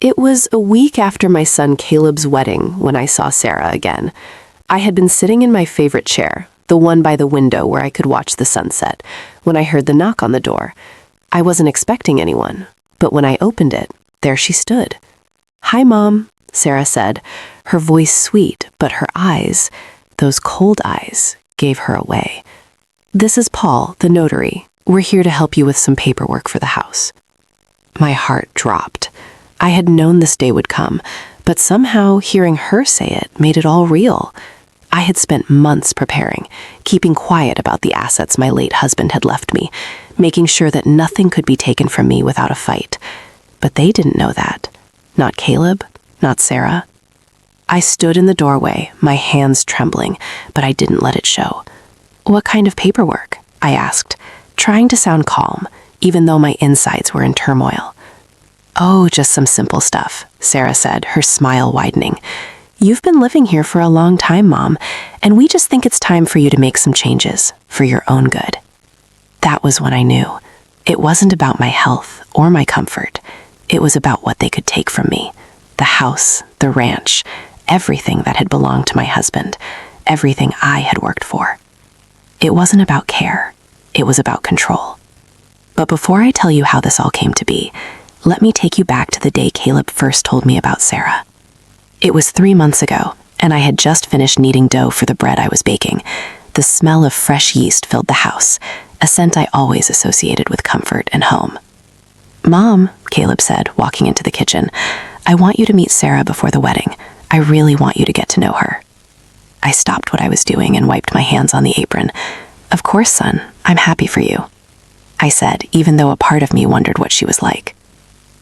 It was a week after my son Caleb's wedding when I saw Sarah again. I had been sitting in my favorite chair, the one by the window where I could watch the sunset, when I heard the knock on the door. I wasn't expecting anyone, but when I opened it, there she stood. "Hi, Mom," Sarah said, her voice sweet, but her eyes, those cold eyes, gave her away. "This is Paul, the notary. We're here to help you with some paperwork for the house." My heart dropped. I had known this day would come, but somehow hearing her say it made it all real. I had spent months preparing, keeping quiet about the assets my late husband had left me, making sure that nothing could be taken from me without a fight. But they didn't know that. Not Caleb, not Sarah. I stood in the doorway, my hands trembling, but I didn't let it show. "What kind of paperwork?" I asked, trying to sound calm, even though my insides were in turmoil. "Oh, just some simple stuff," Sarah said, her smile widening. "You've been living here for a long time, Mom, and we just think it's time for you to make some changes, for your own good." That was when I knew. It wasn't about my health or my comfort. It was about what they could take from me. The house, the ranch, everything that had belonged to my husband, everything I had worked for. It wasn't about care. It was about control. But before I tell you how this all came to be, let me take you back to the day Caleb first told me about Sarah. It was 3 months ago, and I had just finished kneading dough for the bread I was baking. The smell of fresh yeast filled the house, a scent I always associated with comfort and home. "Mom," Caleb said, walking into the kitchen, "I want you to meet Sarah before the wedding. I really want you to get to know her." I stopped what I was doing and wiped my hands on the apron. "Of course, son. I'm happy for you," I said, even though a part of me wondered what she was like.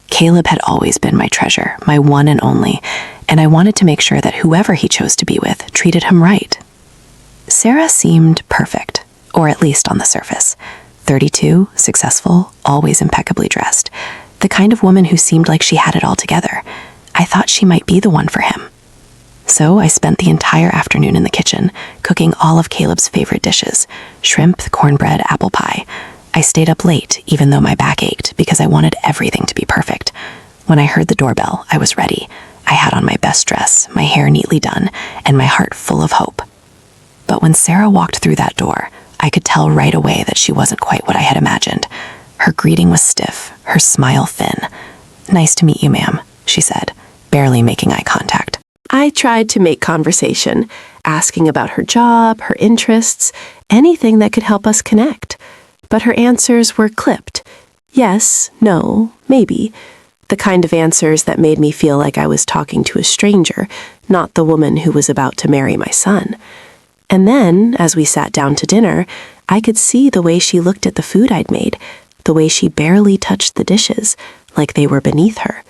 Caleb had always been my treasure, my one and only, and I wanted to make sure that whoever he chose to be with treated him right. Sarah seemed perfect, or at least on the surface. 32, successful, always impeccably dressed. The kind of woman who seemed like she had it all together. I thought she might be the one for him. So I spent the entire afternoon in the kitchen, cooking all of Caleb's favorite dishes: shrimp, cornbread, apple pie. I stayed up late, even though my back ached, because I wanted everything to be perfect. When I heard the doorbell, I was ready. I had on my best dress, my hair neatly done, and my heart full of hope. But when Sarah walked through that door, I could tell right away that she wasn't quite what I had imagined. Her greeting was stiff, her smile thin. "Nice to meet you, ma'am," she said, barely making eye contact. I tried to make conversation, asking about her job, her interests, anything that could help us connect. But her answers were clipped. Yes, no, maybe. The kind of answers that made me feel like I was talking to a stranger, not the woman who was about to marry my son. And then, as we sat down to dinner, I could see the way she looked at the food I'd made, the way she barely touched the dishes, like they were beneath her.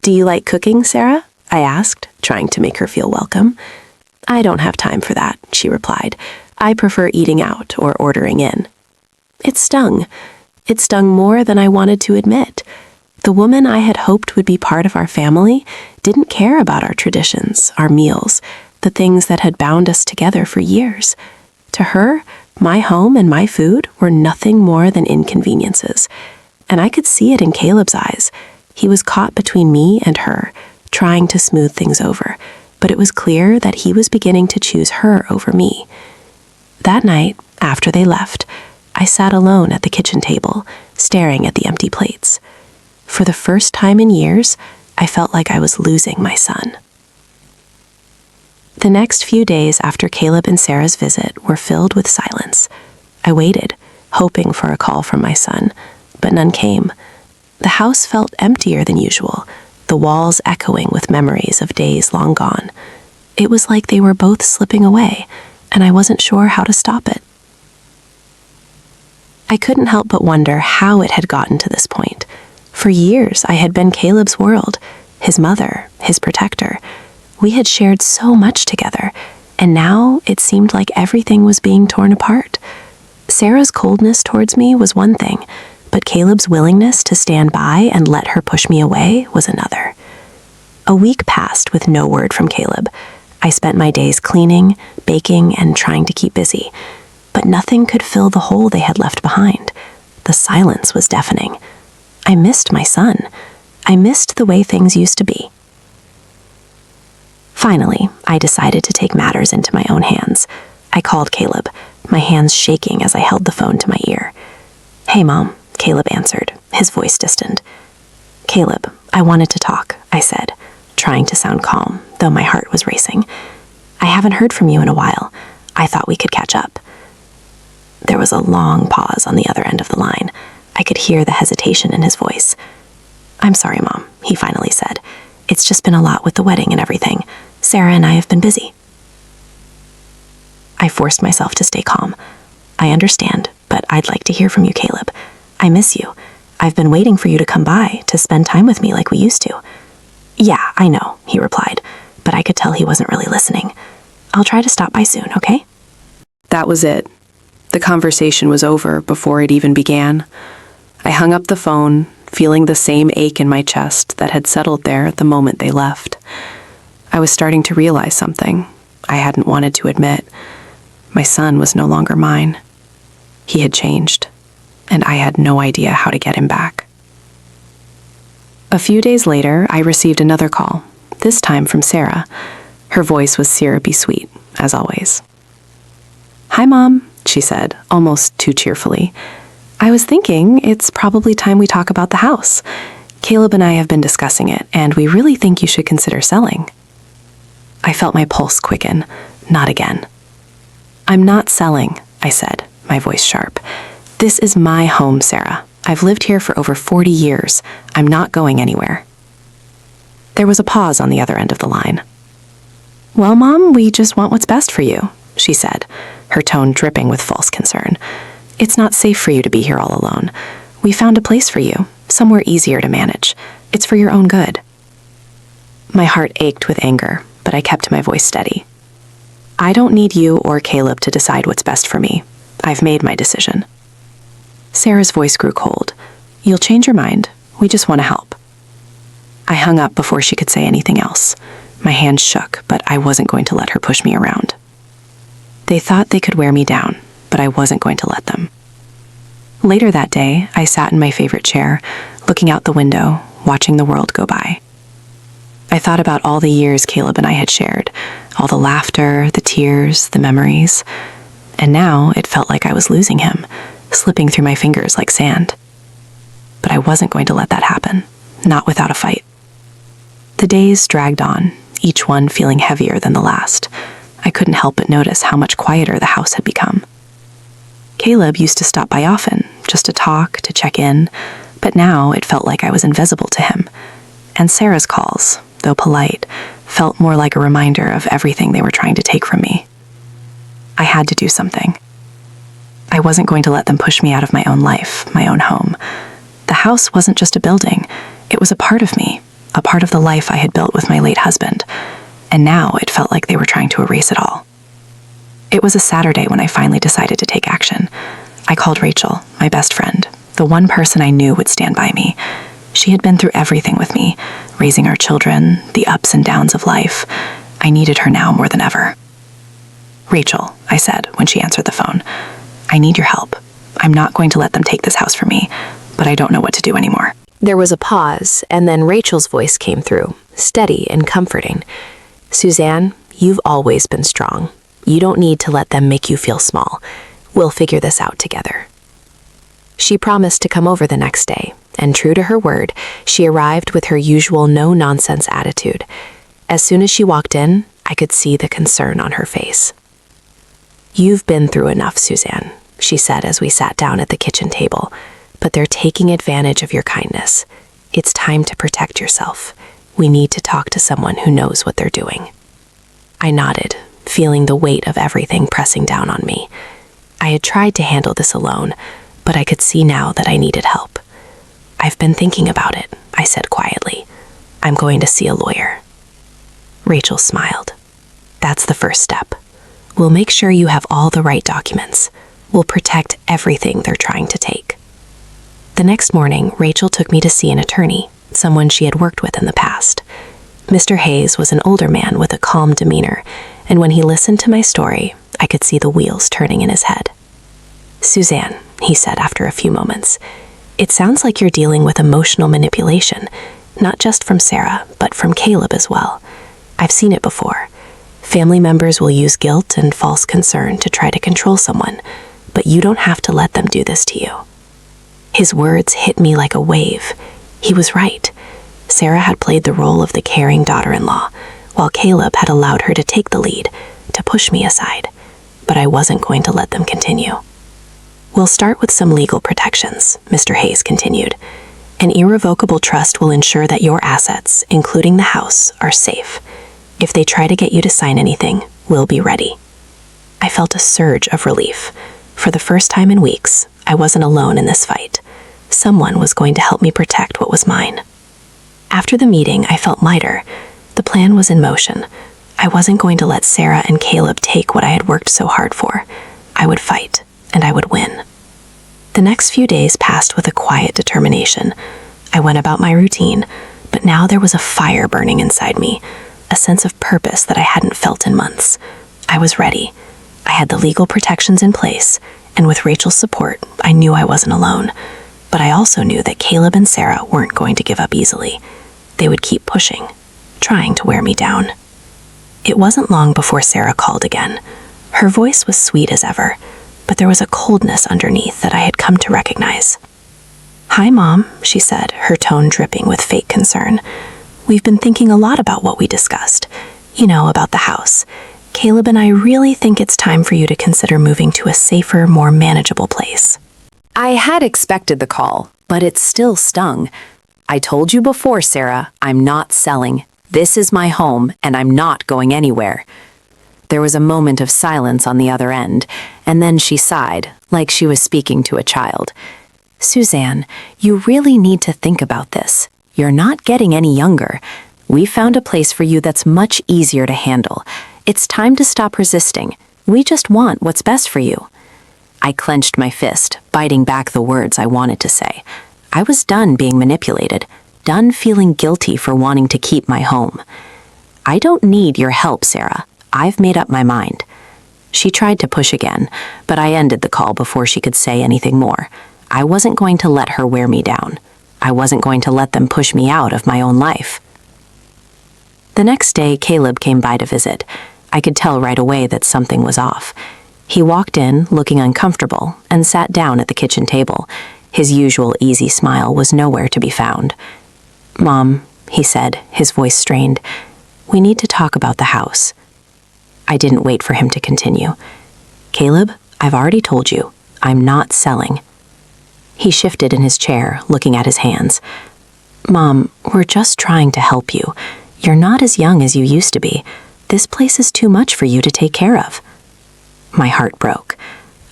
"Do you like cooking, Sarah?" I asked, trying to make her feel welcome. "I don't have time for that," she replied. "I prefer eating out or ordering in." It stung. It stung more than I wanted to admit. The woman I had hoped would be part of our family didn't care about our traditions, our meals, the things that had bound us together for years. To her, my home and my food were nothing more than inconveniences. And I could see it in Caleb's eyes. He was caught between me and her, trying to smooth things over, but it was clear that he was beginning to choose her over me. That night, after they left, I sat alone at the kitchen table, staring at the empty plates. For the first time in years, I felt like I was losing my son. The next few days after Caleb and Sarah's visit were filled with silence. I waited, hoping for a call from my son, but none came. The house felt emptier than usual, the walls echoing with memories of days long gone. It was like they were both slipping away, and I wasn't sure how to stop it. I couldn't help but wonder how it had gotten to this point. For years, I had been Caleb's world, his mother, his protector. We had shared so much together, and now it seemed like everything was being torn apart. Sarah's coldness towards me was one thing, but Caleb's willingness to stand by and let her push me away was another. A week passed with no word from Caleb. I spent my days cleaning, baking, and trying to keep busy, but nothing could fill the hole they had left behind. The silence was deafening. I missed my son. I missed the way things used to be. Finally, I decided to take matters into my own hands. I called Caleb, my hands shaking as I held the phone to my ear. "Hey, Mom," Caleb answered, his voice distant. "Caleb, I wanted to talk," I said, trying to sound calm, though my heart was racing. "I haven't heard from you in a while. I thought we could catch up." There was a long pause on the other end of the line. I could hear the hesitation in his voice. "I'm sorry, Mom," he finally said. "It's just been a lot with the wedding and everything. Sarah and I have been busy." I forced myself to stay calm. "I understand, but I'd like to hear from you, Caleb. I miss you. I've been waiting for you to come by, to spend time with me like we used to." "Yeah, I know," he replied, but I could tell he wasn't really listening. "I'll try to stop by soon, okay?" That was it. The conversation was over before it even began. I hung up the phone, feeling the same ache in my chest that had settled there the moment they left. I was starting to realize something I hadn't wanted to admit. My son was no longer mine. He had changed, and I had no idea how to get him back. A few days later, I received another call, this time from Sarah. Her voice was syrupy sweet, as always. "Hi, Mom," she said, almost too cheerfully. "I was thinking it's probably time we talk about the house. Caleb and I have been discussing it, and we really think you should consider selling." I felt my pulse quicken. Not again. "I'm not selling," I said, my voice sharp. "This is my home, Sarah. I've lived here for over 40 years. I'm not going anywhere." There was a pause on the other end of the line. "Well, Mom, we just want what's best for you," she said, her tone dripping with false concern. "It's not safe for you to be here all alone. We found a place for you, somewhere easier to manage. It's for your own good." My heart ached with anger, but I kept my voice steady. "I don't need you or Caleb to decide what's best for me. I've made my decision." Sarah's voice grew cold. "You'll change your mind. We just want to help." I hung up before she could say anything else. My hands shook, but I wasn't going to let her push me around. They thought they could wear me down, but I wasn't going to let them. Later that day, I sat in my favorite chair, looking out the window, watching the world go by. I thought about all the years Caleb and I had shared, all the laughter, the tears, the memories, and now it felt like I was losing him, slipping through my fingers like sand. But I wasn't going to let that happen, not without a fight. The days dragged on, each one feeling heavier than the last. I couldn't help but notice how much quieter the house had become. Caleb used to stop by often, just to talk, to check in, but now it felt like I was invisible to him. And Sarah's calls, though polite, felt more like a reminder of everything they were trying to take from me. I had to do something. I wasn't going to let them push me out of my own life, my own home. The house wasn't just a building. It was a part of me, a part of the life I had built with my late husband. And now it felt like they were trying to erase it all. It was a Saturday when I finally decided to take action. I called Rachel, my best friend, the one person I knew would stand by me. She had been through everything with me, raising our children, the ups and downs of life. I needed her now more than ever. "Rachel," I said when she answered the phone, "I need your help. I'm not going to let them take this house from me, but I don't know what to do anymore." There was a pause, and then Rachel's voice came through, steady and comforting. "Suzanne, you've always been strong. You don't need to let them make you feel small. We'll figure this out together." She promised to come over the next day, and true to her word, she arrived with her usual no-nonsense attitude. As soon as she walked in, I could see the concern on her face. "You've been through enough, Suzanne," she said as we sat down at the kitchen table, "but they're taking advantage of your kindness. It's time to protect yourself. We need to talk to someone who knows what they're doing." I nodded, feeling the weight of everything pressing down on me. I had tried to handle this alone, but I could see now that I needed help. "I've been thinking about it," I said quietly. "I'm going to see a lawyer." Rachel smiled. "That's the first step. We'll make sure you have all the right documents. We'll protect everything they're trying to take." The next morning, Rachel took me to see an attorney, someone she had worked with in the past. Mr. Hayes was an older man with a calm demeanor, and when he listened to my story, I could see the wheels turning in his head. "Suzanne," he said after a few moments, "it sounds like you're dealing with emotional manipulation. not just from Sarah, but from Caleb as well. I've seen it before. Family members will use guilt and false concern to try to control someone, but you don't have to let them do this to you. His words hit me like a wave. He was right. Sarah had played the role of the caring daughter-in-law, while Caleb had allowed her to take the lead, to push me aside. But I wasn't going to let them continue. We'll start with some legal protections, Mr. Hayes continued. An irrevocable trust will ensure that your assets, including the house, are safe. If they try to get you to sign anything, we'll be ready. I felt a surge of relief. For the first time in weeks, I wasn't alone in this fight. Someone was going to help me protect what was mine. After the meeting, I felt lighter. The plan was in motion. I wasn't going to let Sarah and Caleb take what I had worked so hard for. I would fight, and I would win. The next few days passed with a quiet determination. I went about my routine, but now there was a fire burning inside me, a sense of purpose that I hadn't felt in months. I was ready. I had the legal protections in place, and with Rachel's support, I knew I wasn't alone. But I also knew that Caleb and Sarah weren't going to give up easily. They would keep pushing, trying to wear me down. It wasn't long before Sarah called again. Her voice was sweet as ever, but there was a coldness underneath that I had come to recognize. "Hi, Mom," she said, her tone dripping with fake concern. "We've been thinking a lot about what we discussed. You know, about the house. Caleb and I really think it's time for you to consider moving to a safer, more manageable place." I had expected the call, but it still stung. "I told you before, Sarah, I'm not selling. This is my home, and I'm not going anywhere." There was a moment of silence on the other end, and then she sighed, like she was speaking to a child. "Suzanne, you really need to think about this. You're not getting any younger. We found a place for you that's much easier to handle. It's time to stop resisting. We just want what's best for you." I clenched my fist, biting back the words I wanted to say. I was done being manipulated, done feeling guilty for wanting to keep my home. "I don't need your help, Sarah. I've made up my mind." She tried to push again, but I ended the call before she could say anything more. I wasn't going to let her wear me down. I wasn't going to let them push me out of my own life. The next day, Caleb came by to visit. I could tell right away that something was off. He walked in, looking uncomfortable, and sat down at the kitchen table. His usual easy smile was nowhere to be found. "Mom," he said, his voice strained, "we need to talk about the house." I didn't wait for him to continue. "Caleb, I've already told you, I'm not selling." He shifted in his chair, looking at his hands. "Mom, we're just trying to help you. You're not as young as you used to be. This place is too much for you to take care of." My heart broke.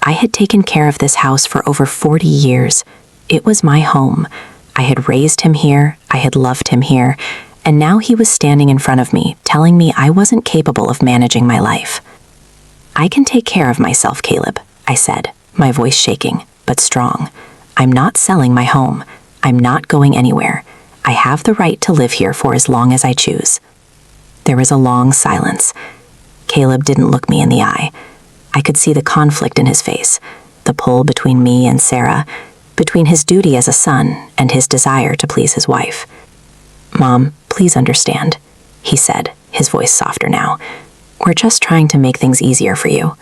I had taken care of this house for over 40 years. It was my home. I had raised him here, I had loved him here, and now he was standing in front of me, telling me I wasn't capable of managing my life. "I can take care of myself, Caleb," I said, my voice shaking, but strong. "I'm not selling my home. I'm not going anywhere. I have the right to live here for as long as I choose." There was a long silence. Caleb didn't look me in the eye. I could see the conflict in his face, the pull between me and Sarah, between his duty as a son and his desire to please his wife. "Mom, please understand," he said, his voice softer now. "We're just trying to make things easier for you."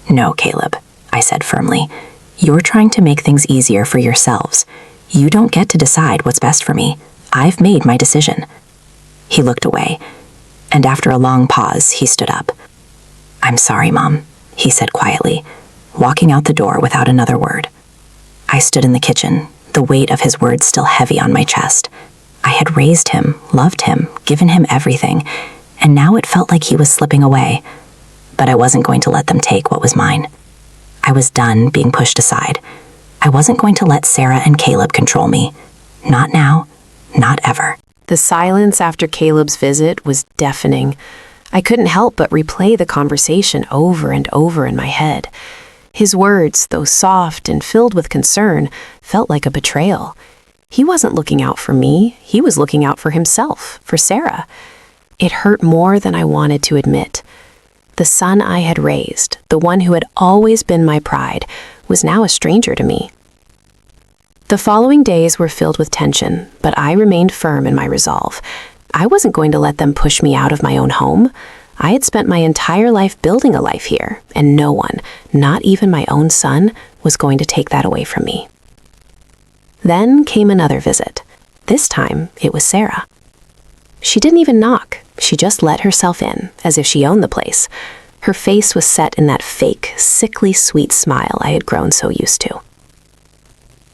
"No, Caleb," I said firmly. "You're trying to make things easier for yourselves. You don't get to decide what's best for me. I've made my decision." He looked away, and after a long pause, he stood up. "I'm sorry, Mom," he said quietly, walking out the door without another word. I stood in the kitchen, the weight of his words still heavy on my chest. I had raised him, loved him, given him everything, and now it felt like he was slipping away. But I wasn't going to let them take what was mine. I was done being pushed aside. I wasn't going to let Sarah and Caleb control me. Not now, not ever. The silence after Caleb's visit was deafening. I couldn't help but replay the conversation over and over in my head. His words, though soft and filled with concern, felt like a betrayal. He wasn't looking out for me, he was looking out for himself, for Sarah. It hurt more than I wanted to admit. The son I had raised, the one who had always been my pride, was now a stranger to me. The following days were filled with tension, but I remained firm in my resolve. I wasn't going to let them push me out of my own home. I had spent my entire life building a life here, and no one, not even my own son, was going to take that away from me. Then came another visit. This time, it was Sarah. She didn't even knock. She just let herself in, as if she owned the place. Her face was set in that fake, sickly sweet smile I had grown so used to.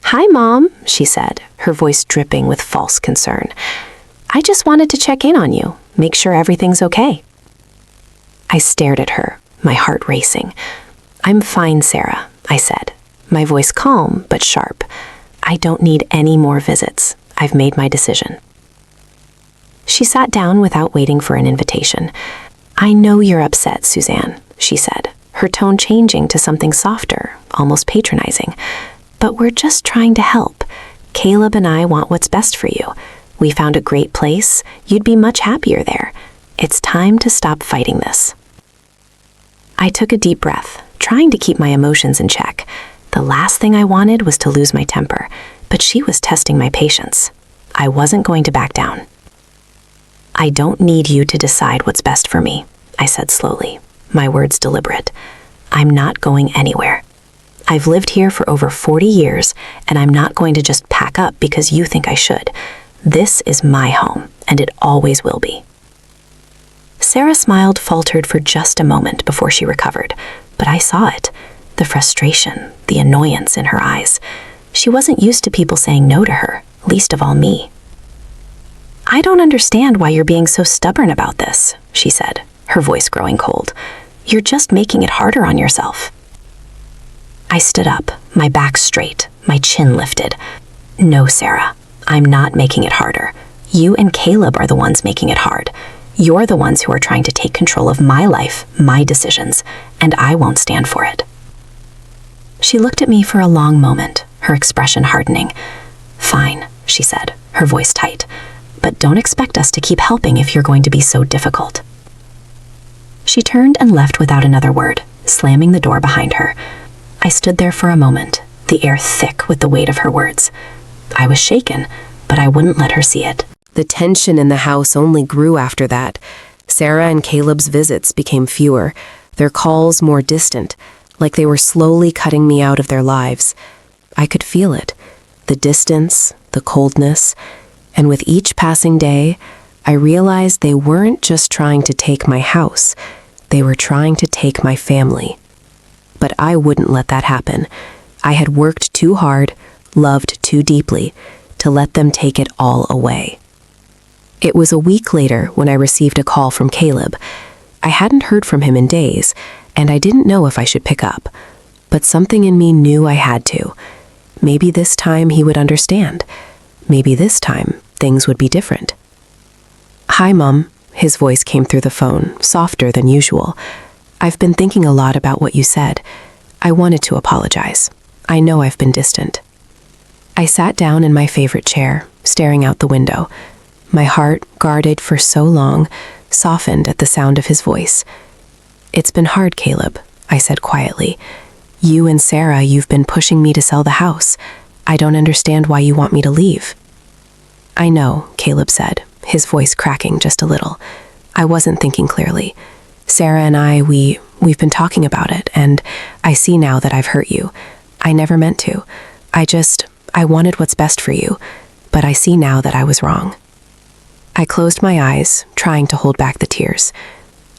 "Hi, Mom," she said, her voice dripping with false concern. "I just wanted to check in on you, make sure everything's okay." I stared at her, my heart racing. "I'm fine, Sarah," I said, my voice calm but sharp. "I don't need any more visits. I've made my decision." She sat down without waiting for an invitation. "I know you're upset, Suzanne," she said, her tone changing to something softer, almost patronizing. "But we're just trying to help. Caleb and I want what's best for you. We found a great place. You'd be much happier there. It's time to stop fighting this." I took a deep breath, trying to keep my emotions in check. The last thing I wanted was to lose my temper, but she was testing my patience. I wasn't going to back down. "I don't need you to decide what's best for me," I said slowly, my words deliberate. "I'm not going anywhere. I've lived here for over 40 years, and I'm not going to just pack up because you think I should. This is my home, and it always will be." Sarah smiled, faltered for just a moment before she recovered, but I saw it, the frustration, the annoyance in her eyes. She wasn't used to people saying no to her, least of all me. "I don't understand why you're being so stubborn about this," she said, her voice growing cold. "You're just making it harder on yourself." I stood up, my back straight, my chin lifted. "No, Sarah, I'm not making it harder. You and Caleb are the ones making it hard. You're the ones who are trying to take control of my life, my decisions, and I won't stand for it." She looked at me for a long moment, her expression hardening. "Fine," she said, her voice tight, "but don't expect us to keep helping if you're going to be so difficult." She turned and left without another word, slamming the door behind her. I stood there for a moment, the air thick with the weight of her words. I was shaken, but I wouldn't let her see it. The tension in the house only grew after that. Sarah and Caleb's visits became fewer, their calls more distant, like they were slowly cutting me out of their lives. I could feel it, the distance, the coldness, and with each passing day, I realized they weren't just trying to take my house, they were trying to take my family. But I wouldn't let that happen. I had worked too hard, loved too deeply, to let them take it all away. It was a week later when I received a call from Caleb. I hadn't heard from him in days, and I didn't know if I should pick up. But something in me knew I had to. Maybe this time he would understand. Maybe this time things would be different. "Hi, Mom," his voice came through the phone, softer than usual. "I've been thinking a lot about what you said. I wanted to apologize. I know I've been distant." I sat down in my favorite chair, staring out the window. My heart, guarded for so long, softened at the sound of his voice. "It's been hard, Caleb," I said quietly. "You and Sarah, you've been pushing me to sell the house. I don't understand why you want me to leave." "I know," Caleb said, his voice cracking just a little. "I wasn't thinking clearly. Sarah and I, we've been talking about it, and I see now that I've hurt you. I never meant to. I wanted what's best for you, but I see now that I was wrong." I closed my eyes, trying to hold back the tears.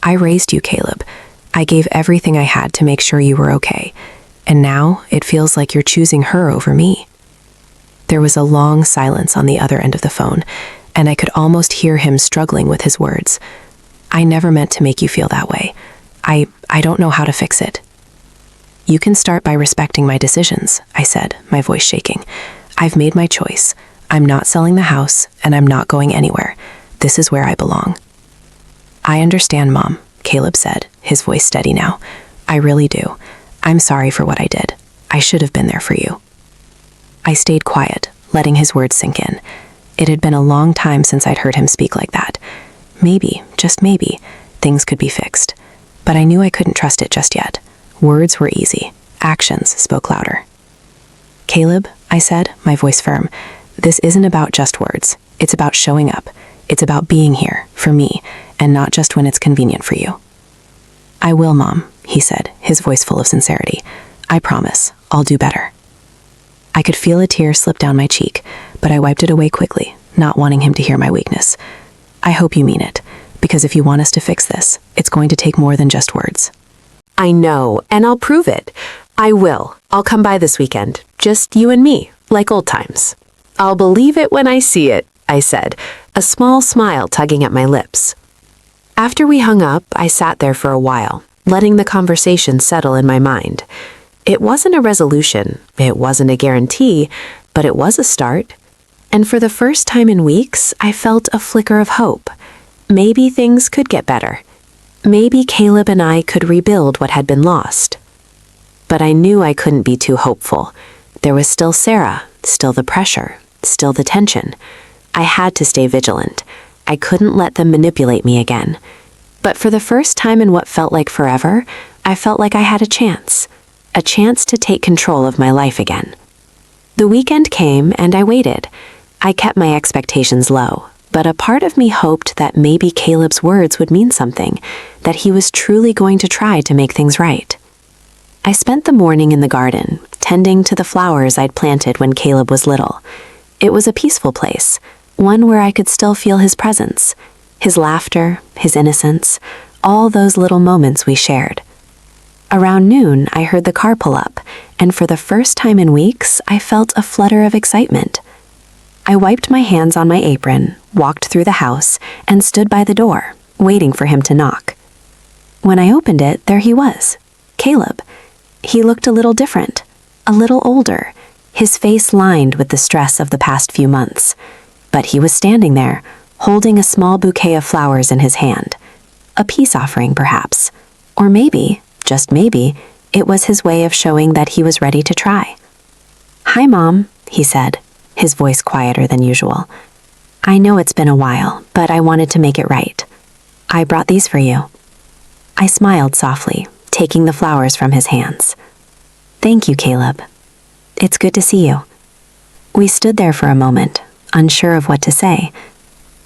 "I raised you, Caleb. I gave everything I had to make sure you were okay, and now it feels like you're choosing her over me." There was a long silence on the other end of the phone, and I could almost hear him struggling with his words. "I never meant to make you feel that way. I don't know how to fix it." "You can start by respecting my decisions," I said, my voice shaking. "I've made my choice. I'm not selling the house, and I'm not going anywhere. This is where I belong." "I understand, Mom," Caleb said, his voice steady now. "I really do. I'm sorry for what I did. I should have been there for you." I stayed quiet, letting his words sink in. It had been a long time since I'd heard him speak like that. Maybe, just maybe, things could be fixed. But I knew I couldn't trust it just yet. Words were easy. Actions spoke louder. "Caleb, I said, my voice firm. This isn't about just words. It's about showing up. It's about being here, for me, and not just when it's convenient for you. I will, Mom, he said, his voice full of sincerity. I promise, I'll do better. I could feel a tear slip down my cheek, but I wiped it away quickly, not wanting him to hear my weakness. I hope you mean it, because if you want us to fix this, it's going to take more than just words. I know, and I'll prove it. I will. I'll come by this weekend, just you and me, like old times. I'll believe it when I see it, I said, a small smile tugging at my lips. After we hung up, I sat there for a while, letting the conversation settle in my mind. It wasn't a resolution, it wasn't a guarantee, but it was a start. And for the first time in weeks, I felt a flicker of hope. Maybe things could get better. Maybe Caleb and I could rebuild what had been lost. But I knew I couldn't be too hopeful. There was still Sarah, still the pressure, still the tension. I had to stay vigilant. I couldn't let them manipulate me again. But for the first time in what felt like forever, I felt like I had a chance to take control of my life again. The weekend came and I waited. I kept my expectations low, but a part of me hoped that maybe Caleb's words would mean something, that he was truly going to try to make things right. I spent the morning in the garden, tending to the flowers I'd planted when Caleb was little. It was a peaceful place, one where I could still feel his presence, his laughter, his innocence, all those little moments we shared. Around noon, I heard the car pull up, and for the first time in weeks, I felt a flutter of excitement. I wiped my hands on my apron, walked through the house, and stood by the door, waiting for him to knock. When I opened it, there he was, Caleb. He looked a little different, a little older, his face lined with the stress of the past few months. But he was standing there, holding a small bouquet of flowers in his hand. A peace offering, perhaps. Or maybe, just maybe, it was his way of showing that he was ready to try. "Hi, Mom," he said, his voice quieter than usual. "I know it's been a while, but I wanted to make it right. I brought these for you." I smiled softly, taking the flowers from his hands. "Thank you, Caleb. It's good to see you." We stood there for a moment, unsure of what to say.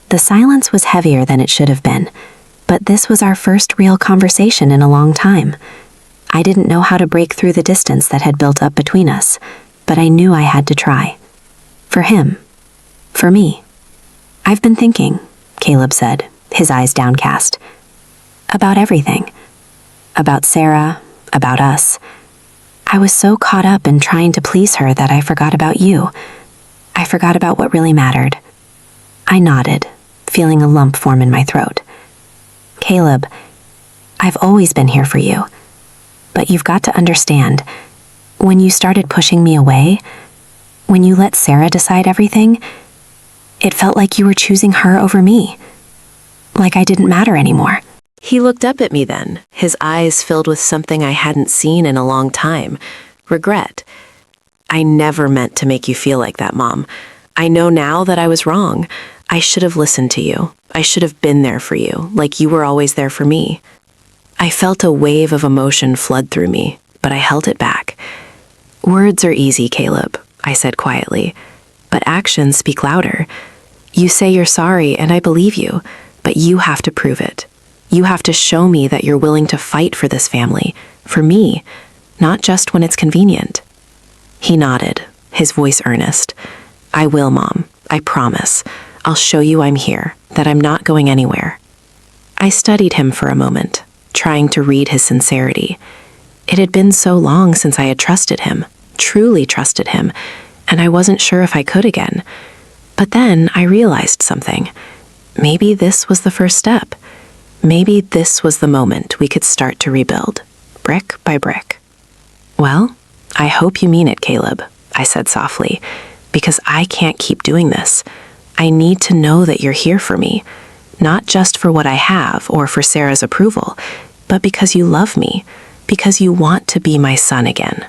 The silence was heavier than it should have been, but this was our first real conversation in a long time. I didn't know how to break through the distance that had built up between us, but I knew I had to try. For him. For me. "I've been thinking," Caleb said, his eyes downcast. "About everything. About Sarah, about us. I was so caught up in trying to please her that I forgot about you. I forgot about what really mattered." I nodded, feeling a lump form in my throat. "Caleb, I've always been here for you. But you've got to understand, when you started pushing me away, when you let Sarah decide everything, it felt like you were choosing her over me. Like I didn't matter anymore." He looked up at me then, his eyes filled with something I hadn't seen in a long time, regret. "I never meant to make you feel like that, Mom. I know now that I was wrong. I should have listened to you. I should have been there for you, like you were always there for me." I felt a wave of emotion flood through me, but I held it back. "Words are easy, Caleb," I said quietly, "but actions speak louder. You say you're sorry, and I believe you, but you have to prove it. You have to show me that you're willing to fight for this family, for me, not just when it's convenient." He nodded, his voice earnest. "I will, Mom. I promise. I'll show you I'm here, that I'm not going anywhere." I studied him for a moment, trying to read his sincerity. It had been so long since I had trusted him, truly trusted him, and I wasn't sure if I could again. But then I realized something. Maybe this was the first step. Maybe this was the moment we could start to rebuild, brick by brick. "Well, I hope you mean it, Caleb," I said softly, "because I can't keep doing this. I need to know that you're here for me, not just for what I have or for Sarah's approval, but because you love me, because you want to be my son again."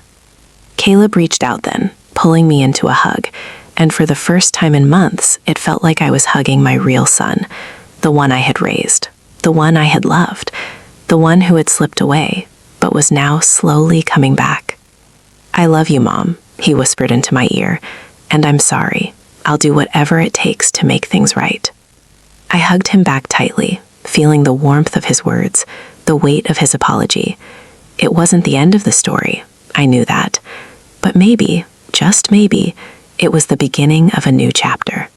Caleb reached out then, pulling me into a hug, and for the first time in months, it felt like I was hugging my real son, the one I had raised, the one I had loved, the one who had slipped away, but was now slowly coming back. "I love you, Mom. he whispered into my ear, "and I'm sorry. I'll do whatever it takes to make things right." I hugged him back tightly, feeling the warmth of his words, the weight of his apology. It wasn't the end of the story, I knew that. But maybe, just maybe, it was the beginning of a new chapter.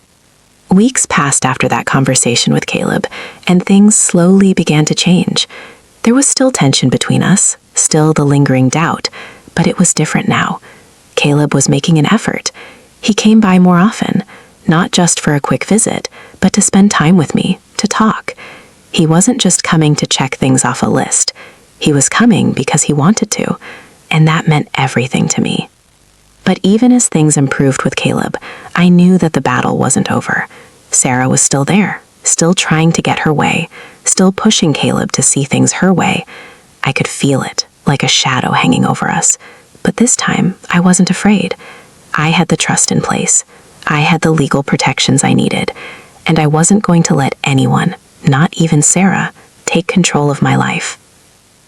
Weeks passed after that conversation with Caleb, and things slowly began to change. There was still tension between us, still the lingering doubt, but it was different now. Caleb was making an effort. He came by more often, not just for a quick visit, but to spend time with me, to talk. He wasn't just coming to check things off a list. He was coming because he wanted to, and that meant everything to me. But even as things improved with Caleb, I knew that the battle wasn't over. Sarah was still there, still trying to get her way, still pushing Caleb to see things her way. I could feel it, like a shadow hanging over us. But this time, I wasn't afraid. I had the trust in place. I had the legal protections I needed. And I wasn't going to let anyone, not even Sarah, take control of my life.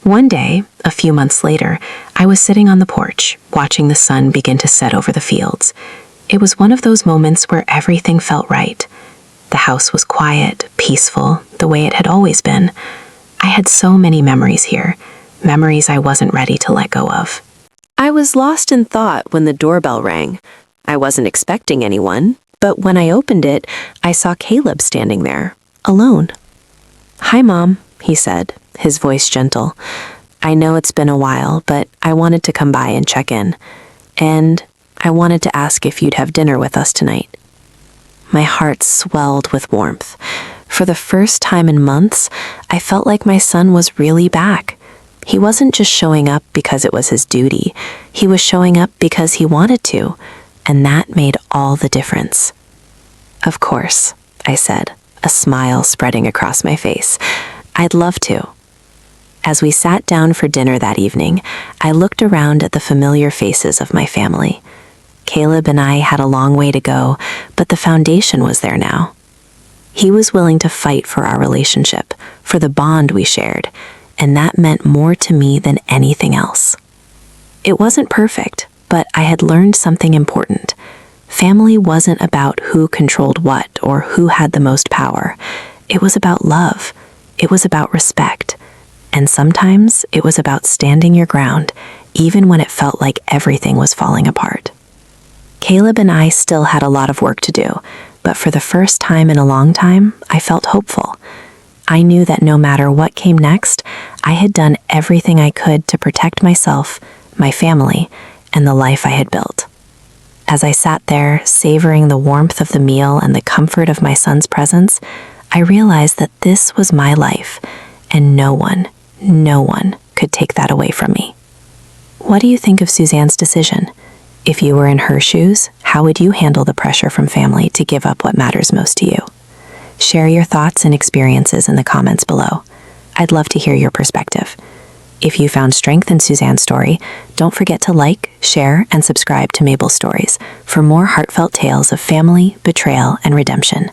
One day, a few months later, I was sitting on the porch, watching the sun begin to set over the fields. It was one of those moments where everything felt right. The house was quiet, peaceful, the way it had always been. I had so many memories here, memories I wasn't ready to let go of. I was lost in thought when the doorbell rang. I wasn't expecting anyone, but when I opened it, I saw Caleb standing there, alone. "Hi, Mom," he said, his voice gentle. "I know it's been a while, but I wanted to come by and check in. And I wanted to ask if you'd have dinner with us tonight." My heart swelled with warmth. For the first time in months, I felt like my son was really back. He wasn't just showing up because it was his duty. He was showing up because he wanted to, and that made all the difference. "Of course," I said, a smile spreading across my face. "I'd love to." As we sat down for dinner that evening, I looked around at the familiar faces of my family. Caleb and I had a long way to go, but the foundation was there now. He was willing to fight for our relationship, for the bond we shared, and that meant more to me than anything else. It wasn't perfect, but I had learned something important. Family wasn't about who controlled what or who had the most power. It was about love. It was about respect. And sometimes it was about standing your ground, even when it felt like everything was falling apart. Caleb and I still had a lot of work to do, but for the first time in a long time, I felt hopeful. I knew that no matter what came next, I had done everything I could to protect myself, my family, and the life I had built. As I sat there, savoring the warmth of the meal and the comfort of my son's presence, I realized that this was my life, and no one could take that away from me. What do you think of Suzanne's decision? If you were in her shoes, how would you handle the pressure from family to give up what matters most to you? Share your thoughts and experiences in the comments below. I'd love to hear your perspective. If you found strength in Suzanne's story, don't forget to like, share, and subscribe to Mabel's Stories for more heartfelt tales of family, betrayal, and redemption.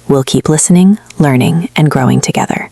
We'll keep listening, learning, and growing together.